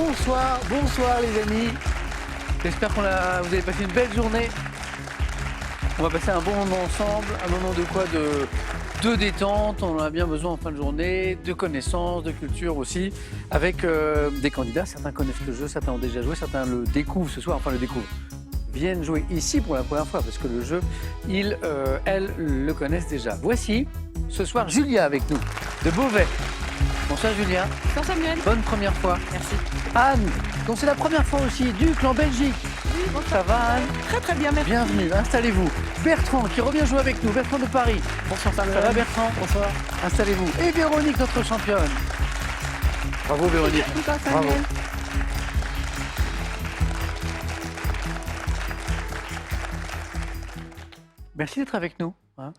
Bonsoir, bonsoir les amis. J'espère vous avez passé une belle journée. On va passer un bon moment ensemble, un moment de quoi de détente. On en a bien besoin en fin de journée, de connaissances, de culture aussi, avec des candidats. Certains connaissent le jeu, certains ont déjà joué, certains le découvrent ce soir, enfin le découvrent. Viennent jouer ici pour la première fois parce que le jeu, elles le connaissent déjà. Voici ce soir Julia avec nous, de Beauvais. Bonsoir Julia. Bonsoir Samuel. Bonne première fois. Merci. Anne, donc c'est la première fois aussi, Duc en Belgique. Oui, bonsoir. Ça va Anne? Très très bien, merci. Bienvenue, installez-vous. Bertrand qui revient jouer avec nous, Bertrand de Paris. Bonsoir Samuel. Ça va Bertrand? Bonsoir. Installez-vous. Et Véronique, notre championne. Bravo Véronique. Bonsoir Bravo. Samuel. Merci d'être avec nous. hein.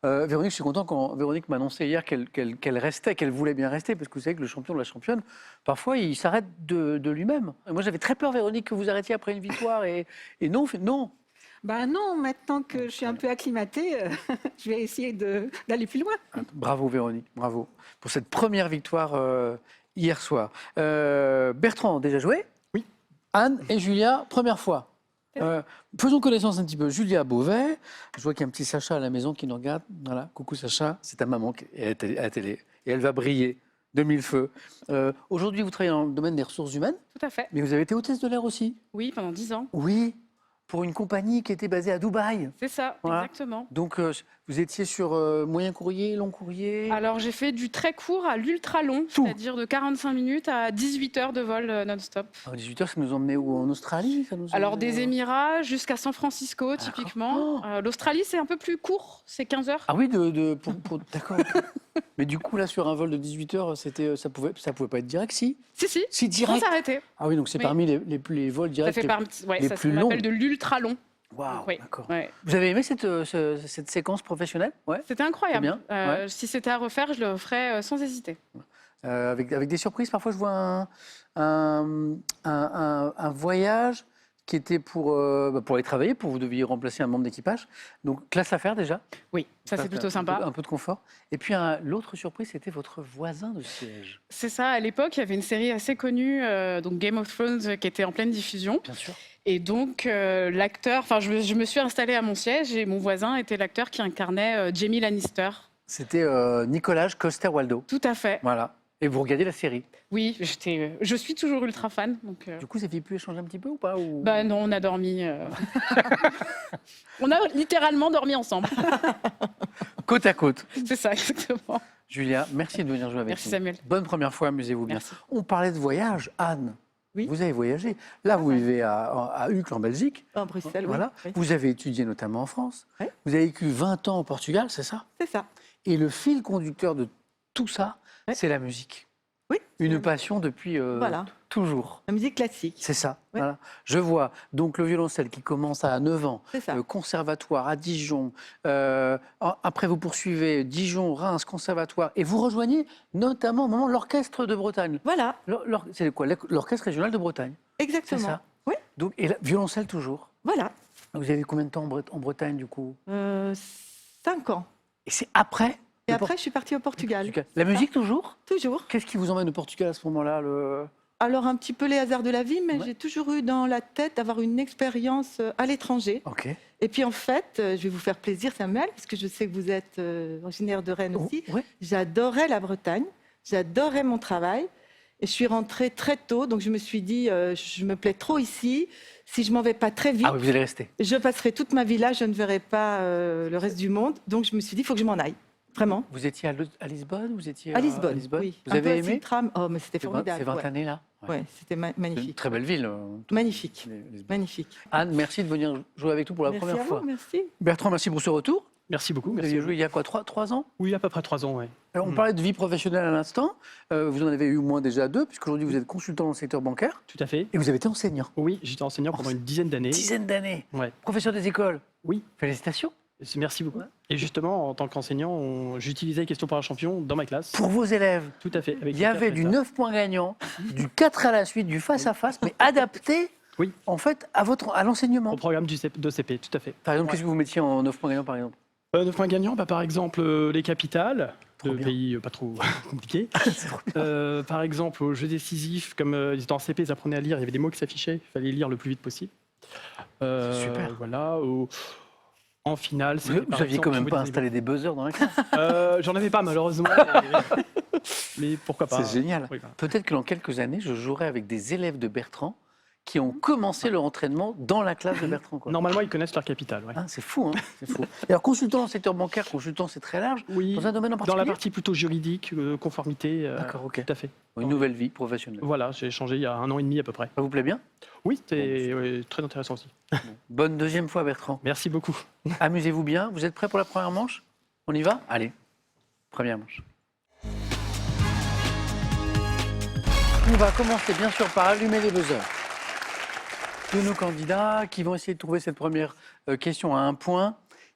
Véronique, je suis content quand Véronique m'a annoncé hier qu'elle restait, qu'elle voulait bien rester, parce que vous savez que le champion de la championne, parfois, il s'arrête de lui-même. Et moi, j'avais très peur, Véronique, que vous arrêtiez après une victoire, et non, non. Ben non, maintenant que je suis un peu acclimatée, je vais essayer d'aller plus loin. Bravo, Véronique, bravo, pour cette première victoire hier soir. Bertrand, déjà joué? Oui. Anne et Julia, première fois. Faisons connaissance un petit peu. Julia Beauvais, je vois qu'il y a un petit Sacha à la maison qui nous regarde. Voilà, coucou Sacha, c'est ta maman qui est à la télé et elle va briller de mille feux. Aujourd'hui, vous travaillez dans le domaine des ressources humaines, Tout à fait. mais vous avez été hôtesse de l'air aussi. Oui, pendant 10 ans. Oui, pour une compagnie qui était basée à Dubaï. C'est ça, Voilà. exactement. Donc, vous étiez sur moyen courrier, long courrier. Alors, j'ai fait du très court à l'ultra long, Tout. c'est-à-dire de 45 minutes à 18 heures de vol non-stop. À 18h, ça nous emmenait où? En Australie ça nous Alors, emmenait, des Émirats jusqu'à San Francisco, typiquement. L'Australie, c'est un peu plus court, c'est 15 heures. Ah oui, d'accord. ok. Mais du coup, là, sur un vol de 18h, ça pouvait pas être direct, si? Si, Si, on direct. s'arrêter. Ah oui, donc c'est Oui. parmi les vols Ça directs. fait partie, ouais, les ça plus qu'on longs. appelle de l'ultra long. Waouh, Oui, d'accord. ouais. Vous avez aimé cette séquence professionnelle? Ouais. C'était incroyable. C'est bien, ouais. Si c'était à refaire, je le ferais sans hésiter. Avec des surprises, parfois je vois un voyage qui était pour aller travailler, pour vous deviez remplacer un membre d'équipage. Donc classe à faire déjà. Oui, ça c'est plutôt sympa. Un peu de confort. Et puis l'autre surprise, c'était votre voisin de siège. C'est ça, à l'époque, il y avait une série assez connue, donc Game of Thrones, qui était en pleine diffusion. Bien sûr. Et donc, l'acteur, enfin, je me suis installée à mon siège et mon voisin était l'acteur qui incarnait Jaime Lannister. C'était Nicolas Coster-Waldau. Tout à fait. Voilà. Et vous regardez la série. Oui, je suis toujours ultra fan. Donc, Du coup, vous aviez pu échanger un petit peu ou pas ou... bah non, on a dormi. On a littéralement dormi ensemble. Côte à côte. C'est ça, exactement. Julia, merci de venir jouer avec Merci nous. Samuel. Bonne première fois, amusez-vous bien. Merci. On parlait de voyage, Anne. Oui. Vous avez voyagé. Là, vous vivez à Uccle, en Belgique. À Bruxelles, oui. Voilà. Oui. Vous avez étudié notamment en France. Oui. Vous avez vécu 20 ans au Portugal, c'est ça? C'est ça. Et le fil conducteur de tout ça, Oui. c'est la musique. Oui. Une passion depuis Voilà. toujours. La musique classique. C'est ça. Oui. Voilà. Je vois donc le violoncelle qui commence à 9 ans, C'est ça. conservatoire à Dijon. Après, vous poursuivez Dijon, Reims, conservatoire. Et vous rejoignez notamment au moment l'Orchestre de Bretagne. Voilà, C'est quoi? L'Orchestre régional de Bretagne. C'est exactement. ça. Oui, Donc, et violoncelle toujours. voilà. Vous avez combien de temps en Bretagne, du coup? 5 ans. Et c'est après Et le après, je suis partie au Portugal. La musique toujours? Toujours. Qu'est-ce qui vous emmène au Portugal à ce moment-là? Alors, un petit peu les hasards de la vie, mais Ouais. j'ai toujours eu dans la tête d'avoir une expérience à l'étranger. Ok. Et puis, en fait, je vais vous faire plaisir, Samuel, parce que je sais que vous êtes originaire de Rennes aussi. Ouais. J'adorais la Bretagne, j'adorais mon travail. Et je suis rentrée très tôt, donc je me suis dit, je me plais trop ici. Si je m'en vais pas très vite, Ah oui, vous allez rester. je passerai toute ma vie là, je ne verrai pas le reste du monde. Donc je me suis dit, il faut que je m'en aille. Vraiment. Vous étiez à Lisbonne? Vous étiez À Lisbonne, oui. Vous Un peu avez à aimé? Sintram. Oh, mais c'était Ces formidable. 20 ouais. années-là? Ouais, c'était C'est une magnifique. très belle ville. Magnifique. Lisbonne. Magnifique. Anne, merci de venir jouer avec nous pour la Merci première à fois. vous, merci. Bertrand, merci pour ce retour. Merci beaucoup. Vous Merci. aviez joué il y a quoi, 3 ans? Oui, à peu près 3 ans, oui. Alors, on parlait de vie professionnelle à l'instant. Vous en avez eu au moins déjà 2, puisqu'aujourd'hui vous êtes consultant dans le secteur bancaire Tout à fait. et vous avez été enseignant. Oui, j'étais enseignant pendant une dizaine d'années. Dizaine d'années. Ouais. Professeur des écoles. Oui, Félicitations. merci beaucoup. Et justement, en tant qu'enseignant, j'utilisais les questions pour un champion dans ma classe. Pour vos élèves, Tout à fait. Avec il y avait du 9 points gagnant, du 4 à la suite, du face-à-face, mais adapté Oui. en fait à l'enseignement. Au programme de CP, tout à fait. Par exemple, qu'est-ce que vous mettiez en 9 points gagnants, par exemple? 9 points gagnants, par exemple, les capitales, Trop de bien. pays pas trop compliqués. Par exemple, au jeu décisif, comme ils étaient en CP, ils apprenaient à lire, il y avait des mots qui s'affichaient, il fallait lire le plus vite possible. Super. Voilà. En finale, Vous aviez quand même pas installé des buzzers dans la classe. J'en avais pas, malheureusement. Mais pourquoi pas. C'est génial. Oui, voilà. Peut-être que dans quelques années, je jouerai avec des élèves de Bertrand qui ont commencé leur entraînement dans la classe de Bertrand. Quoi. Normalement, ils connaissent leur capitale. Ouais. Ah, c'est fou, hein, c'est fou. Et alors, consultant dans le secteur bancaire, consultant, c'est très large. Oui, Dans un domaine en dans particulier. la partie plutôt juridique, conformité. D'accord, ok. Tout à fait. Une nouvelle vie professionnelle. Voilà, j'ai changé il y a 1 an et demi à peu près. Ça vous plaît bien? Oui, c'était très intéressant aussi. Bonne deuxième fois, Bertrand. Merci beaucoup. Amusez-vous bien. Vous êtes prêts pour la première manche? On y va? Allez, première manche. On va commencer bien sûr par allumer les buzzers de nos candidats qui vont essayer de trouver cette première question à 1 point.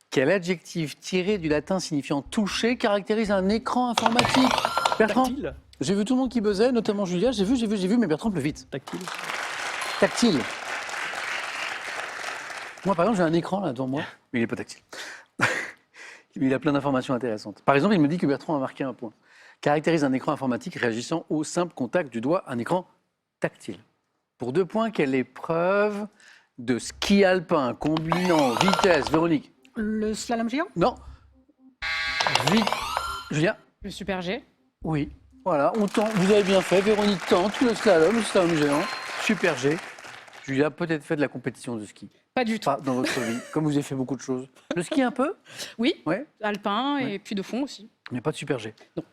Quel adjectif tiré du latin signifiant toucher caractérise un écran informatique? Bertrand, Tactile. j'ai vu tout le monde qui buzzait, notamment Julia. J'ai vu, mais Bertrand plus vite. Tactile. Tactile. Moi, par exemple, j'ai un écran là devant moi, mais il n'est pas tactile. Il a plein d'informations intéressantes. Par exemple, il me dit que Bertrand a marqué 1 point. Caractérise un écran informatique réagissant au simple contact du doigt, un écran tactile. Pour 2 points, quelle épreuve de ski alpin combinant vitesse, Véronique? Le slalom géant? Non. Vite. Julia? Le super G. Oui. Voilà, on tente. Vous avez bien fait. Véronique tente le slalom géant. Super G. Julia a peut-être fait de la compétition de ski. Pas du tout. Pas dans votre vie, comme vous avez fait beaucoup de choses. Le ski un peu? Oui, Ouais. alpin Ouais. et puis de fond aussi. Mais pas de super G. Non.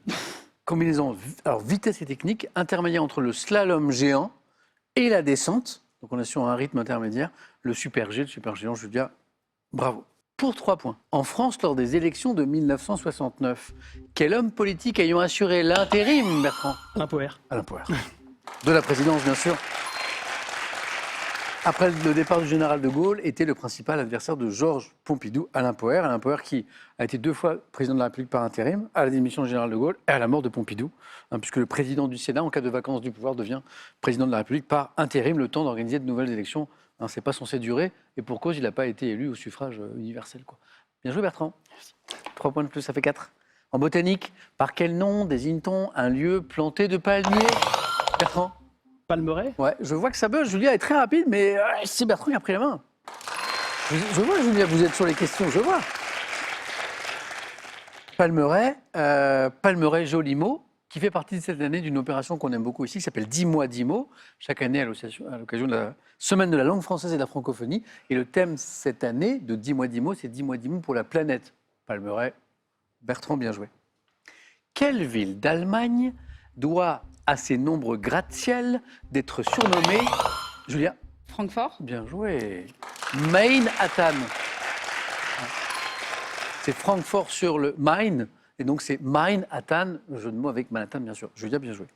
Combinaison, alors vitesse et technique, intermédiaire entre le slalom géant et la descente. Donc on est sur un rythme intermédiaire. Le super G, le super géant, Julia, bravo. Pour 3 points. En France, lors des élections de 1969, quel homme politique ayant assuré l'intérim, Bertrand? Un poère. Alain Poher. De la présidence, bien sûr. Après le départ du général de Gaulle, était le principal adversaire de Georges Pompidou, Alain Poher. Alain Poher qui a été 2 fois président de la République par intérim, à la démission du général de Gaulle et à la mort de Pompidou, puisque le président du Sénat, en cas de vacance du pouvoir, devient président de la République par intérim, le temps d'organiser de nouvelles élections. C'est pas censé durer, et pour cause, il n'a pas été élu au suffrage universel. Quoi. Bien joué, Bertrand. 3 points de plus, ça fait 4. En botanique, par quel nom désigne-t-on un lieu planté de palmiers? Bertrand? Palmeraie. Ouais, je vois que ça buzz. Julia est très rapide, mais c'est Bertrand qui a pris la main. Je vois, Julia, vous êtes sur les questions, je vois. Palmeraie joli mot, qui fait partie de cette année d'une opération qu'on aime beaucoup ici, qui s'appelle 10 mois 10 mots, chaque année à l'occasion de la Semaine de la langue française et de la francophonie. Et le thème cette année de 10 mois 10 mots, c'est 10 mois 10 mots pour la planète. Palmeraie, Bertrand, bien joué. Quelle ville d'Allemagne doit à ses nombreux gratte-ciel d'être surnommée, Julia? Francfort. Bien joué. Manhattan. C'est Francfort sur le Main, et donc c'est Manhattan, jeu de mots avec Manhattan, bien sûr. Julia, bien joué.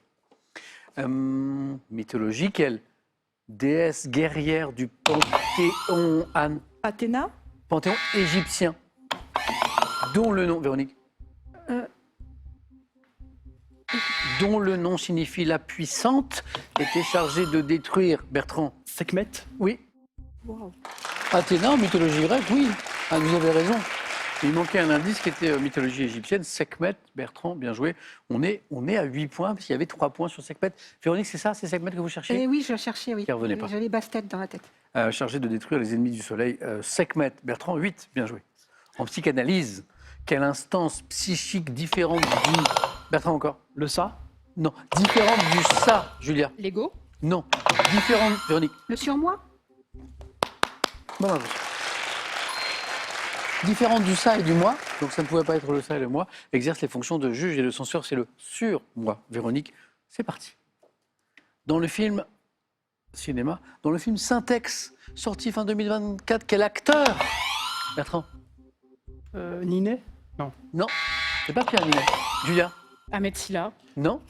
Mythologie, quelle déesse guerrière du Panthéon, Anne? Athéna? Panthéon égyptien, dont le nom, Véronique, dont le nom signifie la puissante, était chargée de détruire, Bertrand? Sekhmet. Oui. Wow. Athéna, en mythologie grecque, oui. Ah, vous avez raison. Il manquait un indice qui était mythologie égyptienne. Sekhmet, Bertrand, bien joué. On est à 8 points, parce qu'il y avait 3 points sur Sekhmet. Véronique, c'est ça, c'est Sekhmet que vous cherchiez? Oui, je cherchais, oui. Qui revenait pas. J'avais Bastet dans la tête. Chargé de détruire les ennemis du soleil. Sekhmet, Bertrand, 8, bien joué. En psychanalyse, quelle instance psychique différente du... Bertrand encore? Le ça. Non, différente du ça, Julia. L'ego. Non, différente, Véronique. Le surmoi? Bonne réponse. Différente du ça et du moi, donc ça ne pouvait pas être le ça et le moi, exerce les fonctions de juge et de censeur, c'est le sur-moi. Véronique, c'est parti. Dans le film cinéma, dans le film Syntex, sorti fin 2024, quel acteur? Bertrand? Ninet. Non, c'est pas Pierre Ninet. Julia? Ahmed Silla. Non.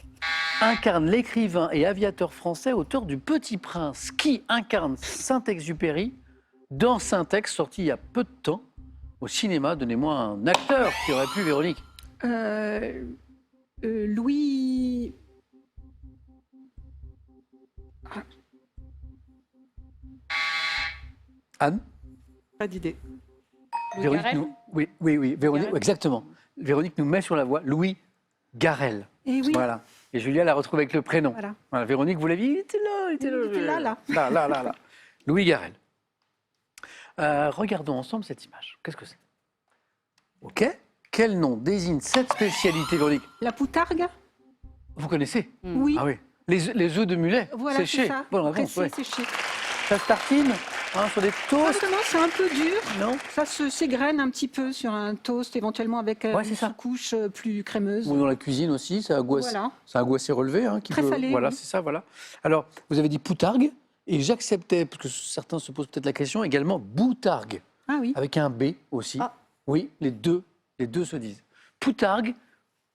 Incarne l'écrivain et aviateur français, auteur du Petit Prince, qui incarne Saint-Exupéry dans Syntex, sorti il y a peu de temps au cinéma. Donnez-moi un acteur qui aurait pu, Véronique. Louis... Anne? Pas d'idée. Louis Véronique Garrel. nous... Oui, Véronique, Garrel. exactement. Véronique nous met sur la voie. Louis Garrel. Et oui, Voilà. Et Julia la retrouve avec le prénom. voilà. Voilà, Véronique, vous l'aviez, il était là, il était là. Il était là, là. Là. Louis Garrel. Regardons ensemble cette image. Qu'est-ce que c'est? Ok. Quel nom désigne cette spécialité, Véronique? La poutargue. Vous connaissez? Oui, Ah oui. Les œufs de mulet voilà, séchés. c'est ça. Bonne réponse, Pressé, ouais. séché. Ça se tartine sur des Pas toasts. vraiment, c'est un peu dur. Non. Ça s'égrène un petit peu sur un toast, éventuellement avec Ouais, c'est une ça. sous-couche plus crémeuse. Ou dans la cuisine aussi, ça a un goût, Voilà. c'est un goût assez relevé. Très salé, Voilà, oui. c'est ça, voilà. Alors, vous avez dit poutargue, et j'acceptais, parce que certains se posent peut-être la question, également boutargue, Ah oui. avec un B aussi. Ah. Oui, les deux se disent. Poutargue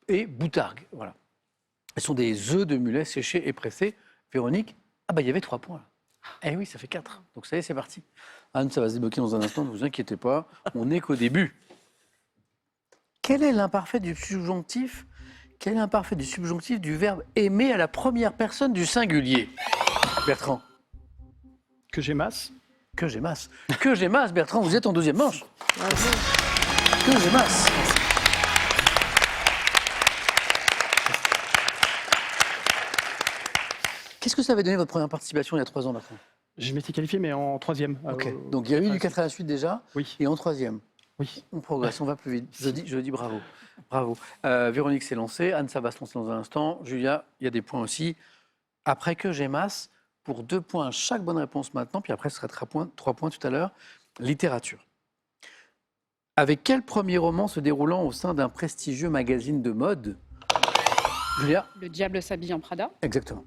et boutargue, voilà. Ce sont des œufs de mulet séchés et pressés. Véronique, il y avait 3 points. Là. Eh oui, ça fait 4. Donc ça y est, c'est parti. Anne, ça va se débloquer dans un instant, ne vous inquiétez pas, on n'est qu'au début. Quel est l'imparfait du subjonctif? Quel est l'imparfait du subjonctif du verbe aimer à la première personne du singulier? Bertrand. Que j'aimasse. Que j'aimasse. Que j'aimasse, Bertrand, vous êtes en deuxième manche. Que j'aimasse. Qu'est-ce que ça avait donné votre première participation il y a 3 ans, Bertrand? Je m'étais qualifié, mais en 3e. Ok. Donc il y a eu du 4 à la suite déjà, Oui. et en 3e. Oui. On progresse, on va plus vite. Je dis bravo. Bravo. Véronique s'est lancée, Anne, ça va se lancer dans un instant. Julia, il y a des points aussi. Après que j'aimasse, pour 2 points chaque bonne réponse maintenant, puis après ce sera 3 points tout à l'heure. Littérature. Avec quel premier roman se déroulant au sein d'un prestigieux magazine de mode? Julia? Le diable s'habille en Prada. Exactement.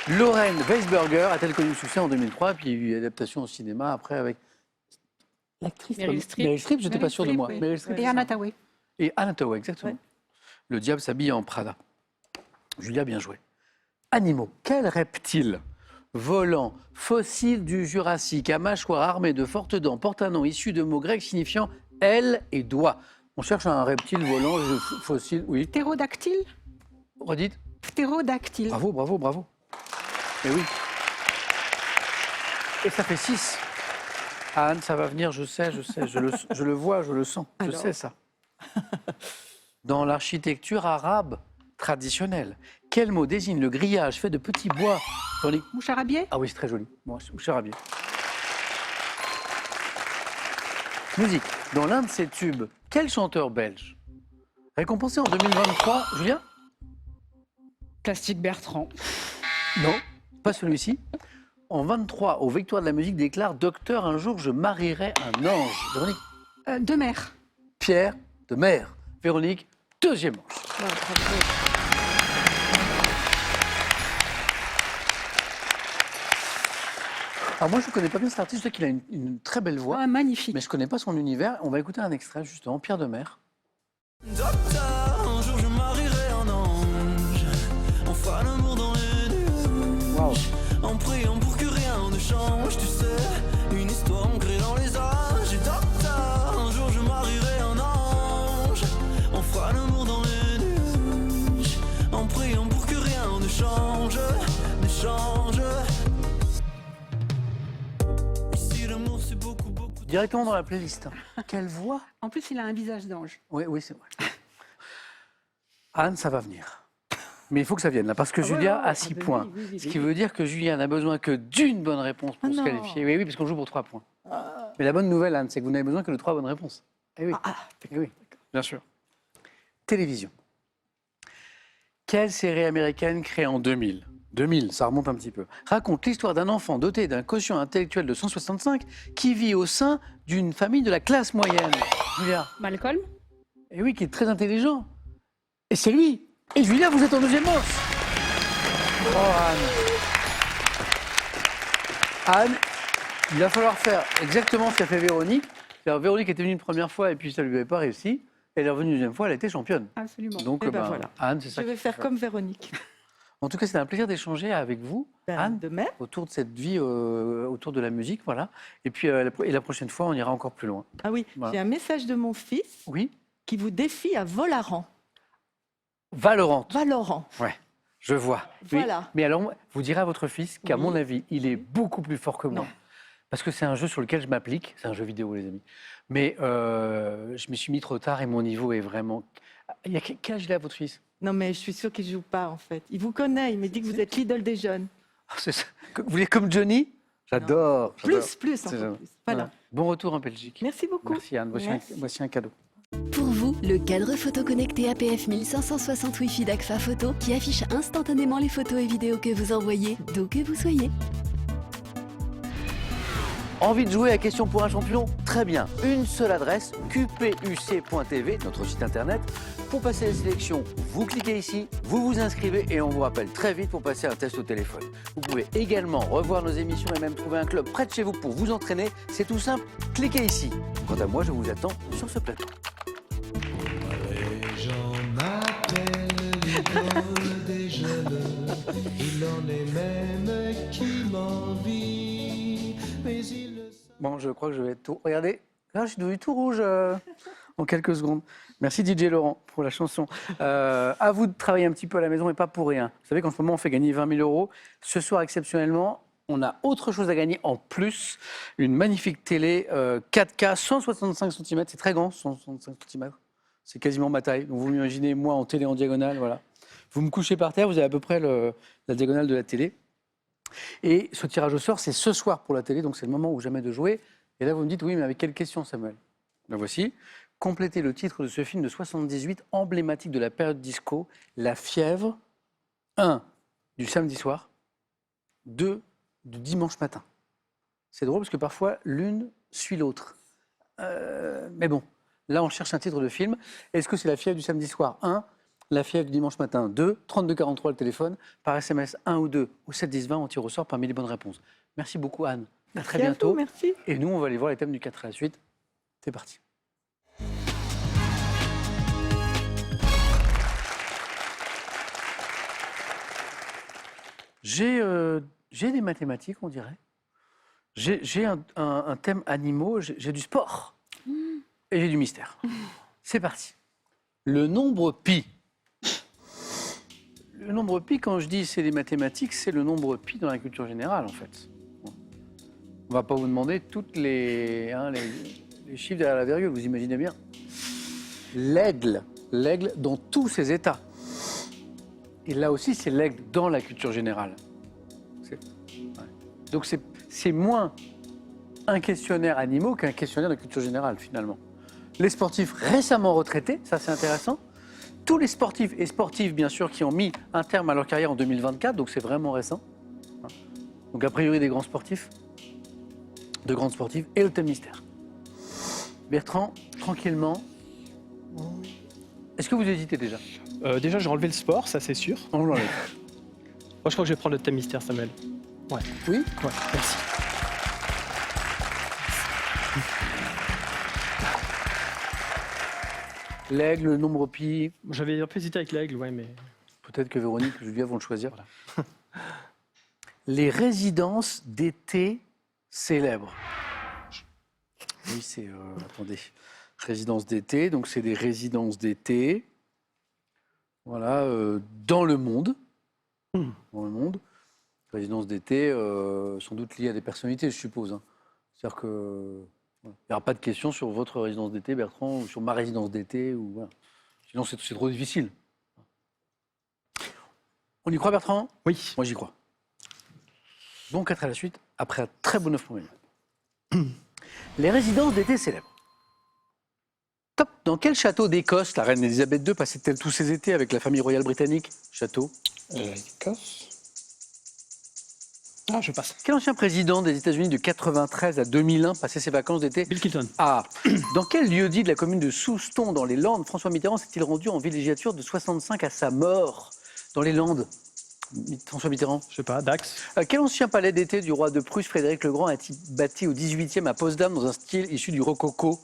Lorraine Weisberger a-t-elle connu le succès en 2003? Puis il y a eu une adaptation au cinéma après avec l'actrice Meryl Streep. Meryl Streep, j'étais Meryl pas sûr de Streep, moi. oui. Meryl Streep, Et c'est Anna ça. Tawai. Et Anna Tawai, exactement. Ouais. Le diable s'habille en Prada. Julia, bien joué. Animaux. Quel reptile volant, fossile du Jurassique, à mâchoire armée de fortes dents, porte un nom issu de mots grecs signifiant aile et doigt? On cherche un reptile volant, fossile, oui. Ptérodactyle. Redites. Ptérodactyle. Bravo. Et oui. Et ça fait 6. Anne, ça va venir, je sais, je le vois, je le sens, je Alors. sais ça. Dans l'architecture arabe traditionnelle, quel mot désigne le grillage fait de petits bois? Véronique? Moucharabier. Ah oui, c'est très joli. Bon, c'est charabie. Musique. Dans l'un de ces tubes, quel chanteur belge, récompensé en 2023, Julien? Plastique Bertrand. Non, pas celui-ci. En 23, aux Victoires de la musique, déclare: Docteur, un jour je marierai un ange. Véronique? De mer. Pierre de Mer. Véronique, deuxième manche. Alors moi, je ne connais pas bien cet artiste, je sais qu'il a une très belle voix, Ah, magnifique. mais je ne connais pas son univers. On va écouter un extrait, justement, Pierre de Mer. Docteur, un jour je marierai un ange. On fera l'amour dans les nuages. Waouh. En priant pour que rien ne change, tu sais. Une histoire ancrée dans les âges. Et docteur, un jour je marierai un ange. On fera l'amour dans les nuages. En priant pour que rien ne change. Ici l'amour c'est beaucoup. Directement dans la playlist. Quelle voix? En plus, il a un visage d'ange. Oui, c'est vrai. Anne, ça va venir. Mais il faut que ça vienne là, parce que Julien a 6 points. Ce qui veut dire que Julien n'a besoin que d'une bonne réponse pour se non. qualifier. Oui, parce qu'on joue pour 3 points. Mais la bonne nouvelle, Anne, c'est que vous n'avez besoin que de 3 bonnes réponses. Eh oui. Eh oui, bien sûr. Télévision. Quelle série américaine créée en 2000? 2000, ça remonte un petit peu. Raconte l'histoire d'un enfant doté d'un quotient intellectuel de 165 qui vit au sein d'une famille de la classe moyenne. Julien. Malcolm. Et oui, qui est très intelligent. Et c'est lui. Et Julien, vous êtes en deuxième manche. Oh, Anne, il va falloir faire exactement ce qu'a fait Véronique. Alors, Véronique était venue une première fois et puis ça ne lui avait pas réussi. Elle est revenue une deuxième fois, elle était championne. Absolument. Donc, Eh ben voilà. Anne, c'est ça. Je vais qu'il faut faire comme Véronique. En tout cas, c'est un plaisir d'échanger avec vous, Anne, De mer. autour de cette vie, autour de la musique, voilà. Et puis, la prochaine fois, on ira encore plus loin. Ah oui, Voilà. j'ai un message de mon fils Oui, qui vous défie à Volarant. Valorant. Valorant. Ouais, je vois. Voilà. Mais alors, vous direz à votre fils qu'à Oui. mon avis, il est beaucoup plus fort que moi. Non. Parce que c'est un jeu sur lequel je m'applique. C'est un jeu vidéo, les amis. Mais je me suis mis trop tard et mon niveau est vraiment Il y a quel âge il a, votre fils? Non, mais je suis sûre qu'il ne joue pas, en fait. Il vous connaît, il me dit que vous êtes l'idole des jeunes. Ah, c'est ça. Vous voulez comme Johnny? J'adore. j'adore. Plus, C'est encore ça. plus. Voilà. Bon retour en Belgique. Merci beaucoup. Merci Anne, Merci. voici un cadeau. Pour vous, le cadre photo connecté APF 1560 Wi-Fi d'Agfa Photo qui affiche instantanément les photos et vidéos que vous envoyez, d'où que vous soyez. Envie de jouer à Question pour un champion? Très bien. Une seule adresse, qpuc.tv, notre site internet. Pour passer les sélections, vous cliquez ici, vous vous inscrivez et on vous rappelle très vite pour passer un test au téléphone. Vous pouvez également revoir nos émissions et même trouver un club près de chez vous pour vous entraîner. C'est tout simple, cliquez ici. Quant à moi, je vous attends sur ce plateau. Les gens m'appellent l'idole des jeunes. Il en est même qui m'envie. Mais il le sait. Bon, je crois que je vais être tout... Regardez, là, je suis devenu tout rouge en quelques secondes. Merci DJ Laurent pour la chanson. À vous de travailler un petit peu à la maison et pas pour rien. Vous savez qu'en ce moment, on fait gagner 20 000 euros. Ce soir, exceptionnellement, on a autre chose à gagner en plus. Une magnifique télé 4K, 165 cm. C'est très grand, 165 cm. C'est quasiment ma taille. Donc vous m'imaginez, moi, en télé en diagonale, voilà. Vous me couchez par terre, vous avez à peu près la diagonale de la télé. Et ce tirage au sort, c'est ce soir pour la télé, donc c'est le moment où jamais de jouer. Et là, vous me dites, oui, mais avec quelle question, Samuel? Ben voici. Complétez le titre de ce film de 78, emblématique de la période disco, La Fièvre. 1. Du samedi soir. 2. Du dimanche matin. C'est drôle parce que parfois, l'une suit l'autre. Mais bon, là, on cherche un titre de film. Est-ce que c'est La Fièvre du samedi soir? 1. La Fièvre du dimanche matin? 2. 32 43 le téléphone. Par SMS 1 ou 2 ou 7 10 20, on tire au sort parmi les bonnes réponses. Merci beaucoup, Anne. À très Merci bientôt. vous, merci. Et nous, on va aller voir les thèmes du 4 à la suite. C'est parti. J'ai des mathématiques, on dirait. J'ai un thème animaux, j'ai du sport. Et j'ai du mystère. C'est parti. Le nombre pi. Le nombre pi, quand je dis c'est des mathématiques, c'est le nombre pi dans la culture générale, en fait. On ne va pas vous demander toutes les chiffres derrière la virgule, vous imaginez bien. L'aigle dans tous ses états. Et là aussi, c'est l'aigle dans la culture générale. Donc c'est moins un questionnaire animaux qu'un questionnaire de culture générale, finalement. Les sportifs récemment retraités, ça c'est intéressant. Tous les sportifs et sportives, bien sûr, qui ont mis un terme à leur carrière en 2024, donc c'est vraiment récent. Donc a priori des grands sportifs, de grandes sportives, et le thème mystère. Bertrand, tranquillement. Est-ce que vous hésitez déjà? Déjà, j'ai enlevé le sport, ça c'est sûr. On l'enlève. Moi, je crois que je vais prendre le thème mystère, Samuel. Ouais. Oui? Ouais, merci. L'aigle, le nombre pi. J'avais un peu hésité avec l'aigle, ouais, mais... Peut-être que Véronique et Julia vont le choisir. Voilà. Les résidences d'été célèbres. Oui, c'est... attendez. Résidences d'été, donc c'est des résidences d'été. Voilà, dans le monde. Dans le monde. Résidences d'été, sans doute liées à des personnalités, je suppose. Hein. C'est-à-dire que... Il n'y aura pas de questions sur votre résidence d'été, Bertrand, ou sur ma résidence d'été. Ou, voilà. Sinon, c'est trop difficile. On y croit, Bertrand? Oui. Moi, j'y crois. Bon 4 à la suite, après un très beau 9 pour minuit. Les résidences d'été célèbres. Top. Dans quel château d'Écosse la reine Elisabeth II passait-elle tous ses étés avec la famille royale britannique? Château. Écosse. Ah, je passe. Quel ancien président des États-Unis de 93 à 2001 passait ses vacances d'été? Bill Clinton. Ah. Dans quel lieu-dit de la commune de Souston, dans les Landes, François Mitterrand s'est-il rendu en villégiature de 65 à sa mort? Dans les Landes. François Mitterrand. Je sais pas, Dax. Quel ancien palais d'été du roi de Prusse, Frédéric le Grand, a-t-il bâti au 18e à Potsdam dans un style issu du rococo?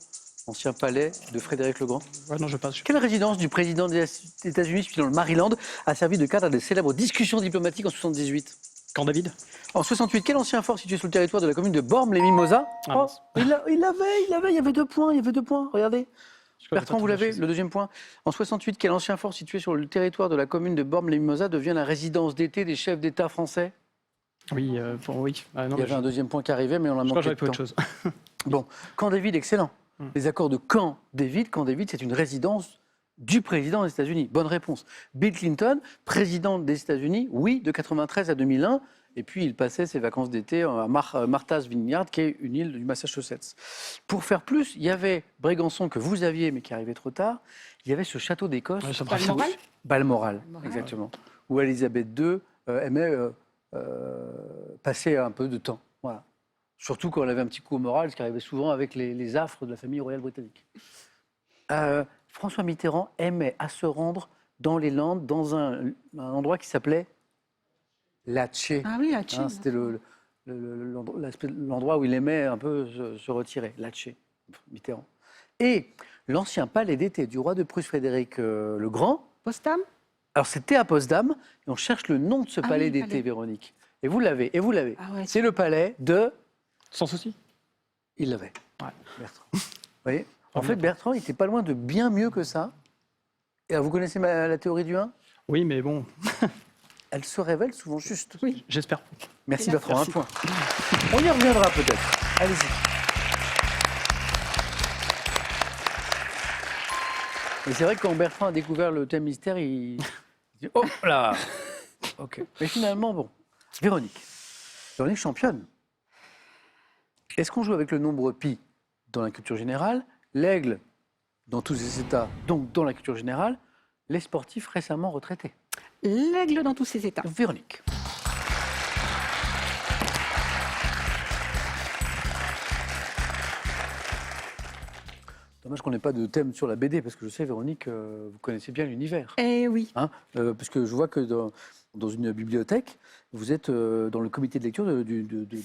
Ancien palais de Frédéric le Grand. Ouais, non, je passe. Quelle résidence du président des États-Unis, située dans le Maryland, a servi de cadre à des célèbres discussions diplomatiques en 78? Camp David. En 68, quel ancien fort situé sur le territoire de la commune de Bormes-les-Mimosas? Ah, mince. Il y avait 2 points, regardez. Je crois que Bertrand, j'ai vous pas l'avez, trouvé le deuxième point. En 68, quel ancien fort situé sur le territoire de la commune de Bormes-les-Mimosas devient la résidence d'été des chefs d'État français? Oui, bon, oui. Ah, non, Il y avait un deuxième point qui arrivait, mais on a je crois manqué que j'avais de pas temps. autre chose. Bon, Camp David, excellent. Les accords de Camp David, c'est une résidence du président des États-Unis. Bonne réponse. Bill Clinton, président des États-Unis, oui, de 93 à 2001. Et puis, il passait ses vacances d'été à Martha's Vineyard, qui est une île du Massachusetts. Pour faire plus, il y avait Brégançon, que vous aviez, mais qui arrivait trop tard. Il y avait ce château d'Écosse. Ouais, ça Balmoral Balmoral, exactement. Où Elisabeth II aimait passer un peu de temps. Voilà. Surtout quand elle avait un petit coup au moral, ce qui arrivait souvent avec les affres de la famille royale britannique. François Mitterrand aimait à se rendre dans les Landes, dans un endroit qui s'appelait Latché. Ah oui, la Chine. C'était l'endroit où il aimait un peu se retirer, Latché, Mitterrand. Et l'ancien palais d'été du roi de Prusse Frédéric le Grand, Potsdam. alors c'était à Potsdam, et on cherche le nom de ce Ah palais oui, d'été, palais. Véronique. Et vous l'avez. Ah ouais. C'est le palais de... Sans souci. Il l'avait, Ouais. Bertrand. Vous voyez, en fait, Bertrand, il n'était pas loin de bien mieux que ça. Et alors, vous connaissez la théorie du 1 ? Oui, mais bon, Elle se révèle souvent juste. Oui. j'espère. Merci Et là, Bertrand, merci. un point. On y reviendra peut-être. Allez-y. Et c'est vrai que quand Bertrand a découvert le thème mystère, il dit « Oh là !» Ok. Mais finalement, bon. Véronique championne. Est-ce qu'on joue avec le nombre pi dans la culture générale, l'aigle dans tous ses états, donc dans la culture générale, les sportifs récemment retraités? L'aigle dans tous ses états. Véronique. Dommage qu'on n'ait pas de thème sur la BD, parce que je sais, Véronique, vous connaissez bien l'univers. Eh oui. Hein, parce que je vois que dans une bibliothèque, vous êtes dans le comité de lecture de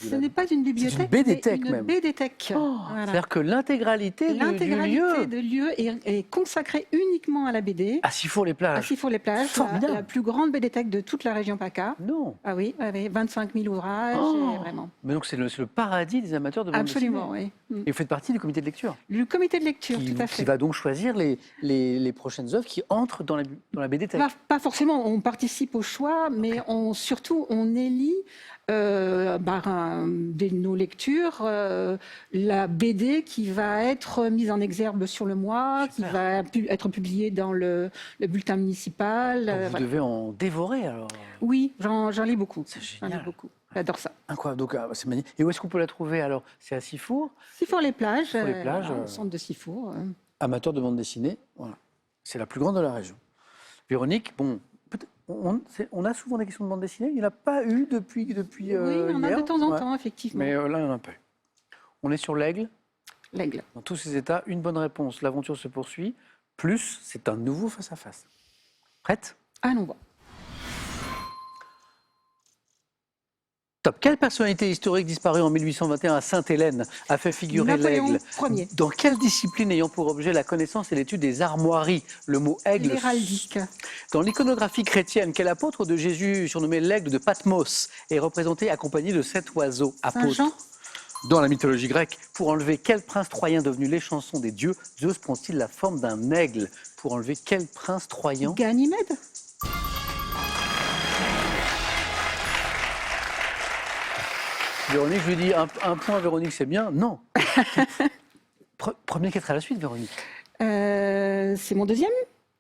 Ce la... n'est pas une bibliothèque, C'est une BD-thèque mais une même. BD-thèque. Oh, Voilà. C'est-à-dire que l'intégralité du L'intégralité lieu de lieu est consacrée uniquement à la BD, à Sifour-les-Plages. à Sifour-les-Plages, Formidable. la plus grande BD-thèque de toute la région PACA. Non. Ah oui, 25 000 ouvrages, Oh. et vraiment. Mais donc c'est le paradis des amateurs de bande Absolument, dessinée. oui. Et vous faites partie du comité de lecture Le comité de lecture, qui, tout à qui fait. va donc choisir les prochaines œuvres qui entrent dans la BD-thèque. Pas forcément, on participe au choix, mais surtout on élit de nos lectures la BD qui va être mise en exergue sur le mois, qui va être publiée dans le bulletin municipal. Donc vous Voilà. devez en dévorer alors. Oui, j'en lis beaucoup. C'est J'en lis génial. beaucoup. J'adore ça. Incroyable. Donc c'est magnifique. Et où est-ce qu'on peut la trouver alors? C'est à Sifour, Sifour-les-Plages, Sifour-les-Plages, au centre de Sifour. amateur de bande dessinée. Voilà. C'est la plus grande de la région. Véronique, bon, on a souvent des questions de bande dessinée. Il n'y en a pas eu depuis Oui, on a hier. de temps en Ouais. temps, effectivement. Mais là, il n'y en a pas eu. On est sur l'aigle. L'aigle. Dans tous ces états, une bonne réponse. L'aventure se poursuit. Plus, c'est un nouveau face-à-face. Prête? Allons voir. Top. Quelle personnalité historique disparue en 1821 à Sainte-Hélène a fait figurer Napoléon l'aigle? Ier. Dans quelle discipline ayant pour objet la connaissance et l'étude des armoiries? Le mot aigle. L'héraldique. Dans l'iconographie chrétienne, quel apôtre de Jésus, surnommé l'aigle de Patmos, est représenté accompagné de 7 oiseaux? Apôtre. Saint-Jean. Dans la mythologie grecque, pour enlever quel prince troyen devenu l'échanson des dieux, Zeus prend-il la forme d'un aigle? Pour enlever quel prince troyen? Ganymède. Véronique, je lui dis un point, Véronique, c'est bien. Non. Premier 4 à la suite, Véronique. C'est mon deuxième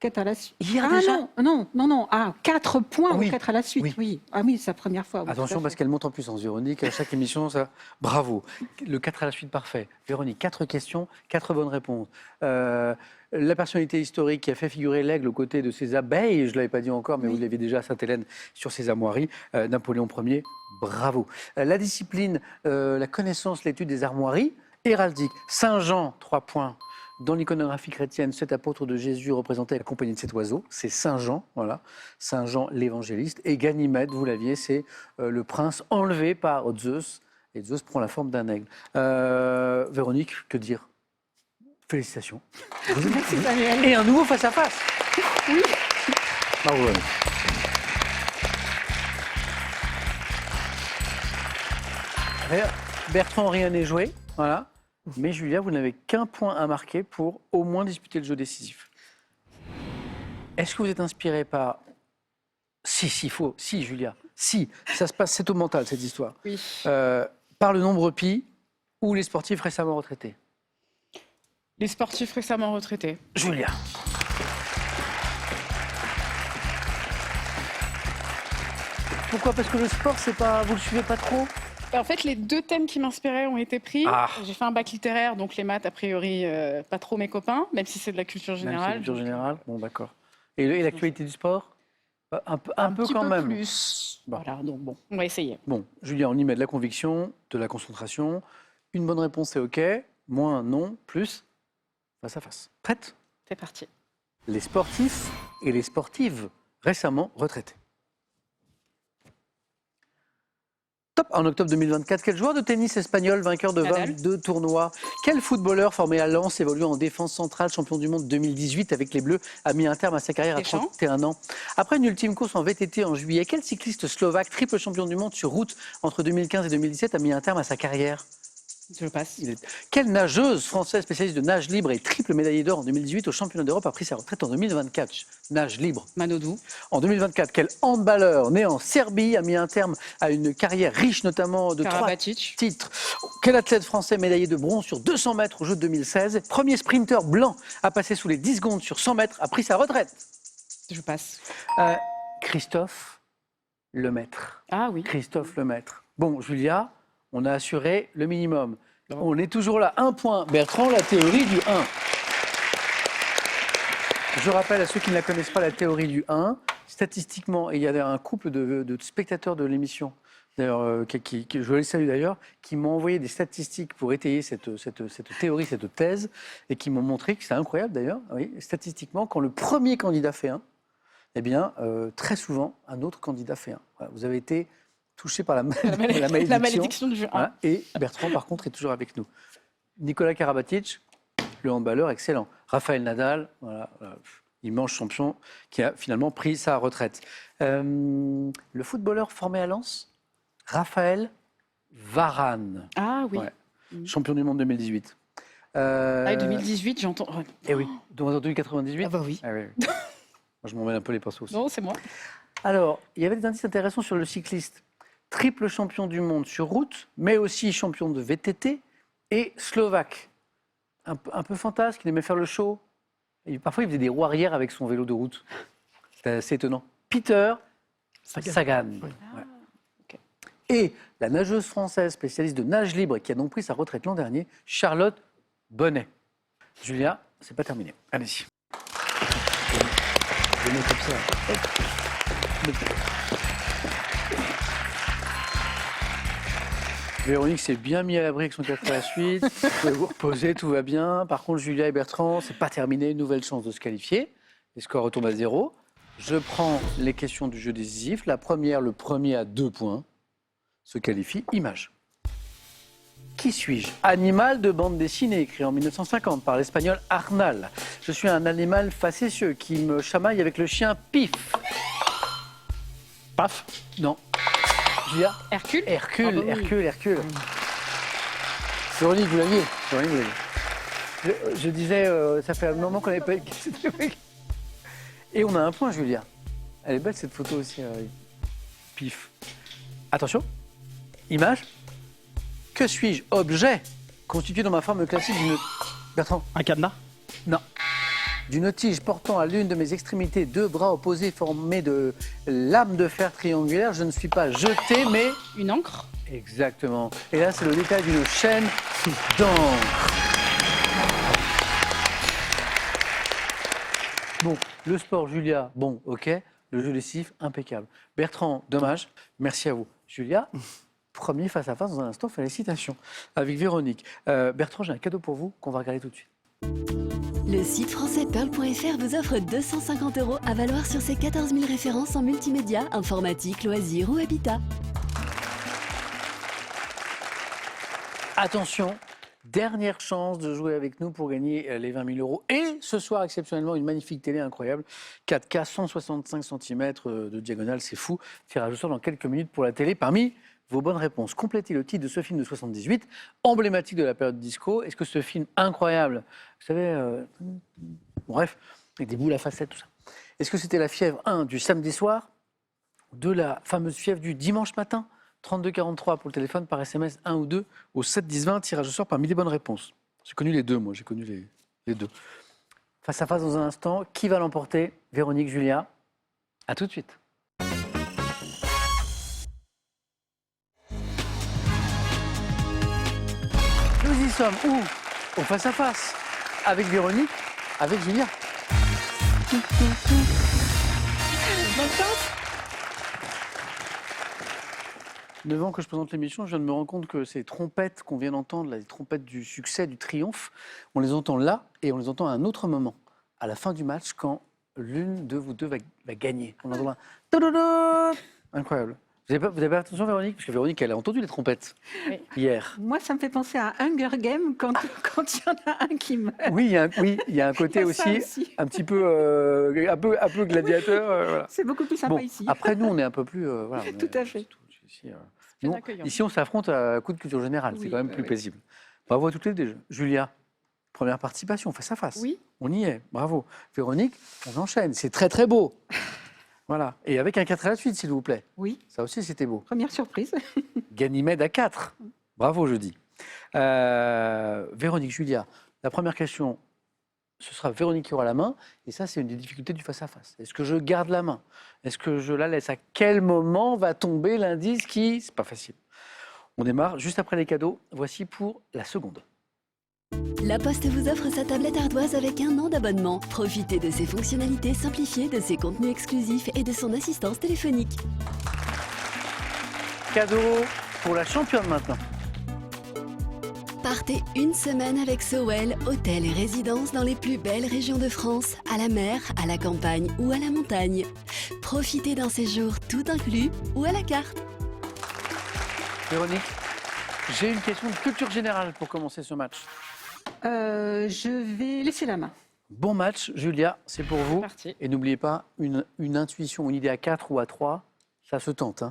4 à la suite. Hier Ah déjà non. Ah, 4 points Oui. ou 4 à la suite, Oui. oui. Ah oui, c'est la première fois. oui, Attention tout à parce fait. qu'elle monte en puissance, Véronique. À chaque émission, ça. Bravo. Le 4 à la suite, parfait. Véronique, 4 questions, 4 bonnes réponses. La personnalité historique qui a fait figurer l'aigle aux côtés de ses abeilles, je ne l'avais pas dit encore, mais Oui. vous l'aviez déjà à Sainte-Hélène sur ses armoiries. Napoléon Ier, bravo. La discipline, la connaissance, l'étude des armoiries. Héraldique, Saint-Jean, 3 points. Dans l'iconographie chrétienne, 7 apôtres de Jésus représentés accompagnés de 7 oiseaux. C'est Saint-Jean, voilà. Saint-Jean l'évangéliste. Et Ganymède, vous l'aviez, c'est le prince enlevé par Zeus. Et Zeus prend la forme d'un aigle. Véronique, que dire? Félicitations. Merci, Samuel. Et un nouveau face-à-face. Oui. Bravo, Véronique. Bertrand, rien n'est joué. Voilà. Mais Julia, vous n'avez qu'un point à marquer pour au moins disputer le jeu décisif. Est-ce que vous êtes inspiré par... Si, Julia. Si, ça se passe, c'est au mental, cette histoire. Oui. Par le nombre pi ou les sportifs récemment retraités? Les sportifs récemment retraités. Julia. Pourquoi? Parce que le sport, vous le suivez pas trop? En fait, les 2 thèmes qui m'inspiraient ont été pris. Ah. J'ai fait un bac littéraire, donc les maths, a priori, pas trop mes copains, même si c'est de la culture Même si c'est générale. culture générale. Bon, d'accord. Et l'actualité du sport? Un peu petit quand peu même. plus. Bon. Voilà, donc bon, on va essayer. Bon, Julien, on y met de la conviction, de la concentration. Une bonne réponse, c'est OK. Moins, non. Plus, face à face. Prête? C'est parti. Les sportifs et les sportives récemment retraités. Top. En octobre 2024, quel joueur de tennis espagnol, vainqueur de Nadal. 22 tournois? Quel footballeur formé à Lens, évolué en défense centrale, champion du monde 2018 avec les Bleus, a mis un terme à sa carrière à Deschamps. 31 ans? Après une ultime course en VTT en juillet, quel cycliste slovaque, triple champion du monde sur route entre 2015 et 2017, a mis un terme à sa carrière? Je passe. Quelle nageuse française spécialiste de nage libre et triple médaillée d'or en 2018 au championnat d'Europe a pris sa retraite en 2024? Nage libre. Manodou. En 2024, quel handballeur né en Serbie a mis un terme à une carrière riche notamment de 3 Karabatic. titres? Quel athlète français médaillé de bronze sur 200 mètres aux Jeux de 2016, premier sprinter blanc à passer sous les 10 secondes sur 100 mètres, a pris sa retraite? Je passe. Christophe Lemaître. Ah oui. Christophe Lemaître. Bon, Julia, on a assuré le minimum. On est toujours là. 1 point. Bertrand, la théorie du 1. Je rappelle à ceux qui ne la connaissent pas la théorie du 1. Statistiquement, et il y a un couple de spectateurs de l'émission, d'ailleurs, je les salue d'ailleurs, qui m'ont envoyé des statistiques pour étayer cette théorie, cette thèse, et qui m'ont montré que c'est incroyable d'ailleurs, oui, statistiquement, quand le premier candidat fait 1, eh bien, très souvent, un autre candidat fait 1. Voilà, vous avez été touché par la malédiction. La malédiction du 1. Voilà, et Bertrand, par contre, est toujours avec nous. Nicolas Karabatic, le handballeur, excellent. Raphaël Nadal, voilà, immense champion, qui a finalement pris sa retraite. Le footballeur formé à Lens, Raphaël Varane, Ah oui. Ouais. Champion du monde 2018. 2018, j'entends. Oh. Eh oui, donc en 2098. Ah bah oui. Ah oui, oui. Moi, je m'en mêle un peu les pinceaux aussi. Non, c'est moi. Alors, il y avait des indices intéressants sur le cycliste. Triple champion du monde sur route, mais aussi champion de VTT et slovaque. Un peu fantasque, il aimait faire le show. Et parfois, il faisait des roues arrière avec son vélo de route. C'était assez étonnant. Peter Sagan. Oui. Ouais. ok. Et la nageuse française spécialiste de nage libre qui a donc pris sa retraite l'an dernier, Charlotte Bonnet. Julia, c'est pas terminé. Allez-y. Je mets comme ça. Hop. Véronique s'est bien mis à l'abri avec son café à la suite. Vous pouvez vous reposer, tout va bien. Par contre, Julia et Bertrand, c'est pas terminé. Nouvelle chance de se qualifier. Les scores retournent à 0. Je prends les questions du jeu décisif. La première, le premier à 2 points, se qualifie. Image. Qui suis-je? Animal de bande dessinée, écrit en 1950 par l'espagnol Arnal. Je suis un animal facétieux qui me chamaille avec le chien Pif. Paf. Non. Julia? Hercule. Hercule, Ah bah oui. Hercule. Véronique, vous l'aviez. Véronique, vous l'aviez. Je disais, ça fait un moment qu'on n'avait pas eu cette rubrique. Et on a un point, Julia. Elle est belle cette photo aussi. Pif. Attention. Image. Que suis-je? Objet constitué dans ma forme classique d'une... Bertrand? Un cadenas. Non. D'une tige portant à l'une de mes extrémités 2 bras opposés formés de lames de fer triangulaires. Je ne suis pas jeté, mais... Une encre. Exactement. Et là, c'est le détail d'une chaîne d'encre. Bon, le sport, Julia, bon, ok. Le jeu décisif, impeccable. Bertrand, dommage. Merci à vous. Julia, premier face-à-face dans un instant, félicitations. Avec Véronique. Bertrand, j'ai un cadeau pour vous qu'on va regarder tout de suite. Le site français Pearl.fr vous offre 250 € à valoir sur ses 14 000 références en multimédia, informatique, loisirs ou habitat. Attention, dernière chance de jouer avec nous pour gagner les 20 000 €. Et ce soir, exceptionnellement, une magnifique télé incroyable. 4K, 165 cm de diagonale, c'est fou. Tirage au sort dans quelques minutes pour la télé. Parmi vos bonnes réponses, complétez le titre de ce film de 78, emblématique de la période disco. Est-ce que ce film incroyable, vous savez, bref, avec des boules à facettes, tout ça. Est-ce que c'était la fièvre 1 du samedi soir, 2 la fameuse fièvre du dimanche matin, 3243 pour le téléphone, par SMS 1 ou 2 au 7 10 20, tirage au sort parmi les bonnes réponses. J'ai connu les deux, moi, j'ai connu les deux. Face à face dans un instant, qui va l'emporter? Véronique, Julia, à tout de suite. sommes où? Au face-à-face. Avec Véronique, avec Julia. Bonne chance. 9 ans que je présente l'émission, je viens de me rendre compte que ces trompettes qu'on vient d'entendre, les trompettes du succès, du triomphe, on les entend là et on les entend à un autre moment, à la fin du match, quand l'une de vous deux va gagner. On entend un tadada. Incroyable. Vous avez pas attention, Véronique? Parce que Véronique, elle a entendu les trompettes Oui. hier. Moi, ça me fait penser à Hunger Games quand il y en a un qui meurt. Oui, il y a un côté Il y a ça aussi, un petit peu, un peu gladiateur. Voilà. C'est beaucoup plus sympa Bon, ici. après, nous, on est un peu plus. Voilà, on Tout est- à fait. Ici, Bien nous, accueillant. ici, on s'affronte à coup de culture générale. C'est Oui, quand même oui, plus oui. paisible. Bravo à toutes les deux. Julia, première participation, face à face. Oui. On y est. Bravo. Véronique, on enchaîne. C'est très, très beau. Voilà. Et avec un 4 à la suite, s'il vous plaît. Oui, Ça aussi, c'était beau. première surprise. Ganymède à 4. Bravo, je dis. Véronique, Julia, la première question, ce sera Véronique qui aura la main. Et ça, c'est une des difficultés du face-à-face. Est-ce que je garde la main? Est-ce que je la laisse? À quel moment va tomber l'indice qui... C'est pas facile. On démarre juste après les cadeaux. Voici pour la seconde. La Poste vous offre sa tablette ardoise avec 1 an d'abonnement. Profitez de ses fonctionnalités simplifiées, de ses contenus exclusifs et de son assistance téléphonique. Cadeau pour la championne maintenant. Partez une semaine avec Sowell, hôtel et résidence dans les plus belles régions de France, à la mer, à la campagne ou à la montagne. Profitez d'un séjour tout inclus ou à la carte. Véronique, j'ai une question de culture générale pour commencer ce match. Je vais laisser la main. Bon match, Julia, c'est pour vous. Parti. Et n'oubliez pas, une intuition, une idée à 4 ou à 3, ça se tente.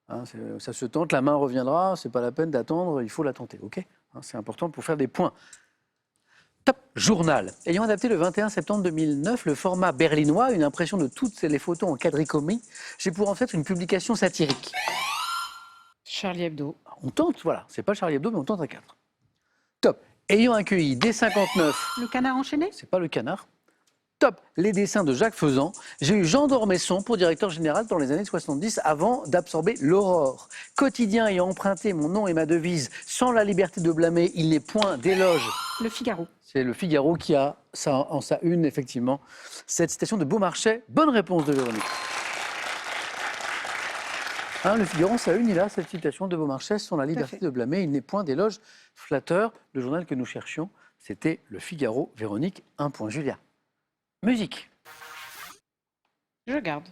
Ça se tente, la main reviendra, c'est pas la peine d'attendre, il faut la tenter, ok? C'est important pour faire des points. Top journal. Ayant adapté le 21 septembre 2009 le format berlinois, une impression de toutes les photos en quadricomie, j'ai pour en fait une publication satirique. Charlie Hebdo. On tente, voilà, c'est pas Charlie Hebdo, mais on tente à 4. Top. Ayant accueilli dès 59, Le canard enchaîné. c'est pas le canard. Top, les dessins de Jacques Faisan. J'ai eu Jean d'Ormesson pour directeur général dans les années 70 avant d'absorber l'Aurore. Quotidien ayant emprunté mon nom et ma devise, sans la liberté de blâmer, il n'est point d'éloge. Le Figaro. C'est le Figaro qui a ça en sa une, effectivement, cette citation de Beaumarchais. Bonne réponse de Véronique. Le Figaro, en sa une, il a cette citation de Beaumarchais, sans la liberté fait. de blâmer, il n'est point d'éloge flatteur. Le journal que nous cherchions, c'était le Figaro. Véronique, 1 point. Julia. Musique. Je garde.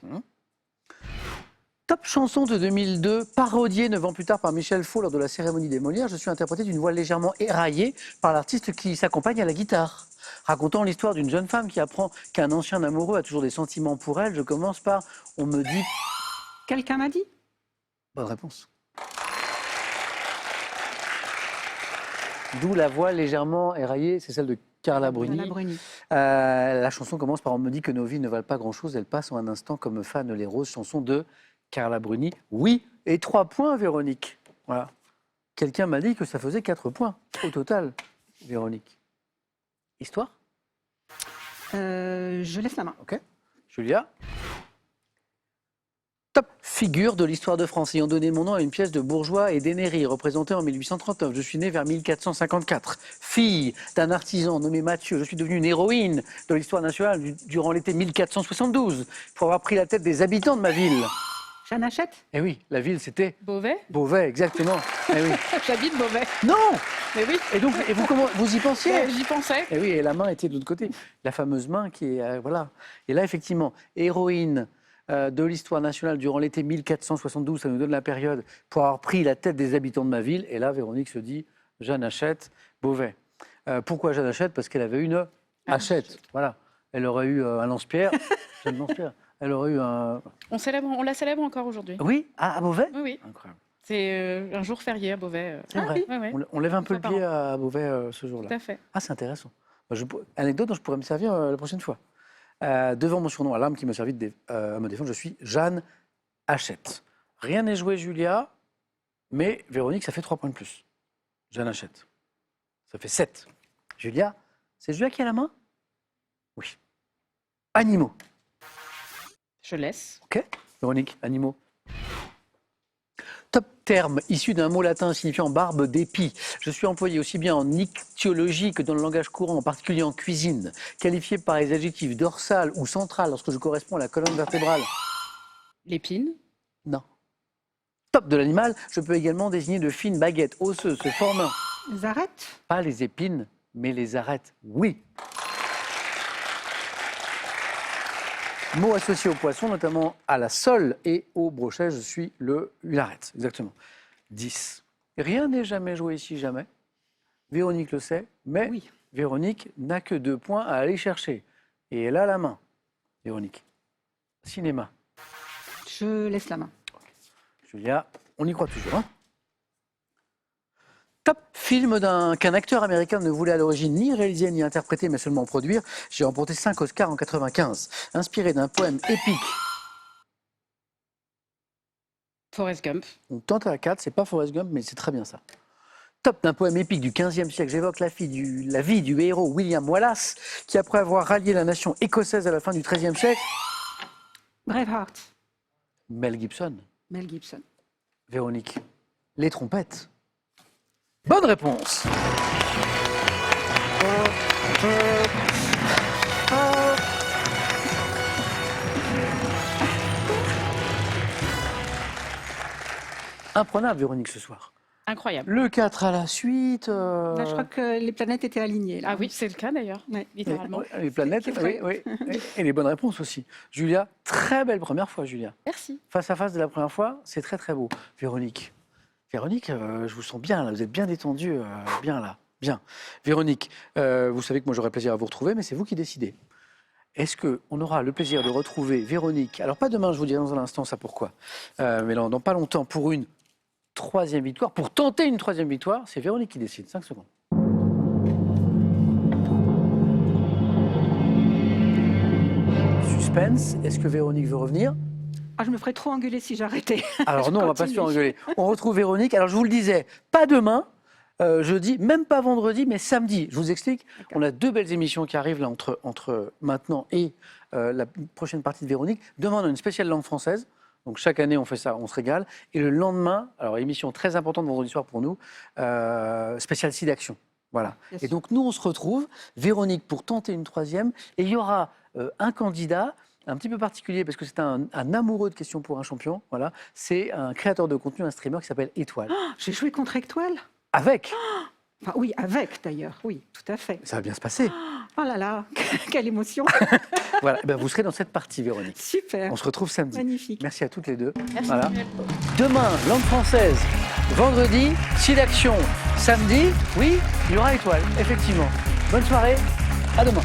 Top chanson de 2002, parodiée 9 ans plus tard par Michel Faux lors de la cérémonie des Molières. Je suis interprété d'une voix légèrement éraillée par l'artiste qui s'accompagne à la guitare. Racontant l'histoire d'une jeune femme qui apprend qu'un ancien amoureux a toujours des sentiments pour elle, je commence par « On me dit Quelqu'un m'a dit. ». Bonne réponse. D'où la voix légèrement éraillée, c'est celle de Carla Bruni. Anna Bruni. La chanson commence par « On me dit que nos vies ne valent pas grand-chose, elles passent en un instant comme fanent les roses », chanson de Carla Bruni. Oui, et 3 points, Véronique. Voilà. Quelqu'un m'a dit que ça faisait 4 points au total, Véronique. Histoire? Je laisse la main. Ok. Julia? Top figure de l'histoire de France, ayant donné mon nom à une pièce de Bourgeois et d'Hénéry, représentée en 1839. Je suis née vers 1454. Fille d'un artisan nommé Mathieu, je suis devenue une héroïne de l'histoire nationale durant l'été 1472, pour avoir pris la tête des habitants de ma ville. Jeanne Hachette. Eh oui, la ville, c'était Beauvais. Beauvais, exactement. Eh oui. J'habite Beauvais. Non! Mais oui, Et donc, vous y pensiez? j'y pensais. Eh oui, et la main était de l'autre côté. La fameuse main qui est... voilà. Et là, effectivement, héroïne de l'histoire nationale durant l'été 1472, ça nous donne la période pour avoir pris la tête des habitants de ma ville. Et là, Véronique se dit, Jeanne Hachette, Beauvais. Pourquoi Jeanne Hachette? Parce qu'elle avait une hachette. Voilà. Elle aurait eu un lance-pierre. Jeanne Lance-Pierre. Elle aurait eu un... On la célèbre encore aujourd'hui. Oui, à Beauvais? Oui, oui. Incroyable. C'est un jour férié à Beauvais. C'est vrai. Oui, oui, On lève un peu le Fois par pied à Beauvais ce jour-là. tout à fait. Ah, c'est intéressant. Anecdote dont je pourrais me servir la prochaine fois. Devant mon surnom à l'arme qui m'a servi à me défendre, je suis Jeanne Hachette. Rien n'est joué, Julia, mais Véronique, ça fait 3 points de plus. Jeanne Hachette. Ça fait 7. Julia, c'est Julia qui a la main? Oui. Animaux. Je laisse. OK. Véronique, animaux. Top terme issu d'un mot latin signifiant barbe d'épi. Je suis employé aussi bien en ichtyologie que dans le langage courant, en particulier en cuisine. Qualifié par les adjectifs dorsal ou central lorsque je corresponds à la colonne vertébrale. L'épine. Non. Top de l'animal, je peux également désigner de fines baguettes osseuses se formant. Les arêtes. Pas les épines, mais les arêtes. Oui. Mot associé au poisson, notamment à la sole et au brochet, je suis une arête, exactement. 10. Rien n'est jamais joué ici, jamais. Véronique le sait, mais Oui. Véronique n'a que 2 points à aller chercher. Et elle a la main. Véronique. Cinéma. Je laisse la main. Julia, on y croit toujours. Hein. Top film qu'un acteur américain ne voulait à l'origine ni réaliser ni interpréter, mais seulement produire. J'ai remporté 5 Oscars en 95. Inspiré d'un poème épique. Forrest Gump. On tente à 4, c'est pas Forrest Gump, mais c'est très bien ça. Top d'un poème épique du XVe siècle. J'évoque la vie du héros William Wallace, qui après avoir rallié la nation écossaise à la fin du XIIIe siècle. Braveheart. Mel Gibson. Mel Gibson. Véronique. Les trompettes. Bonne réponse. Imprenable, Véronique, ce soir. Incroyable. Le 4 à la suite. Là, je crois que les planètes étaient alignées. Là. Ah oui, c'est le cas d'ailleurs, Ouais. littéralement. Les planètes, C'est oui, vrai. oui. Et les bonnes réponses aussi. Julia, très belle première fois, Julia. Merci. Face à face de la première fois, c'est très très beau. Véronique, je vous sens bien là, vous êtes bien détendue, bien là, bien. Véronique, vous savez que moi j'aurai plaisir à vous retrouver, mais c'est vous qui décidez. Est-ce qu'on aura le plaisir de retrouver Véronique, alors pas demain, je vous dirai dans un instant ça pourquoi, mais dans pas longtemps pour une 3e victoire, pour tenter une 3e victoire, c'est Véronique qui décide, 5 secondes. Suspense, est-ce que Véronique veut revenir ? Ah, je me ferais trop engueuler si j'arrêtais. Alors non, on va pas se faire continue. engueuler. On retrouve Véronique. Alors je vous le disais, pas demain, jeudi, même pas vendredi, mais samedi. Je vous explique. On a 2 belles émissions qui arrivent là entre maintenant et la prochaine partie de Véronique. Demain, on a une spéciale langue française. Donc chaque année, on fait ça, on se régale. Et le lendemain, alors émission très importante vendredi soir pour nous, spéciale SIDAction. Voilà. Bien Et sûr. donc nous, on se retrouve, Véronique pour tenter une 3e. Et il y aura un candidat un petit peu particulier parce que c'est un amoureux de questions pour un champion. Voilà, c'est un créateur de contenu, un streamer qui s'appelle Étoile. J'ai joué contre Étoile. Avec, Enfin, oui, avec d'ailleurs. Oui, tout à fait. ça va bien se passer. Oh là là, quelle émotion. Voilà, ben, vous serez dans cette partie, Véronique. Super. On se retrouve samedi. Magnifique. Merci à toutes les deux. Merci. Voilà. Demain, langue française. Vendredi, SIDAction. Samedi, oui, il y aura Étoile, effectivement. Bonne soirée. À demain.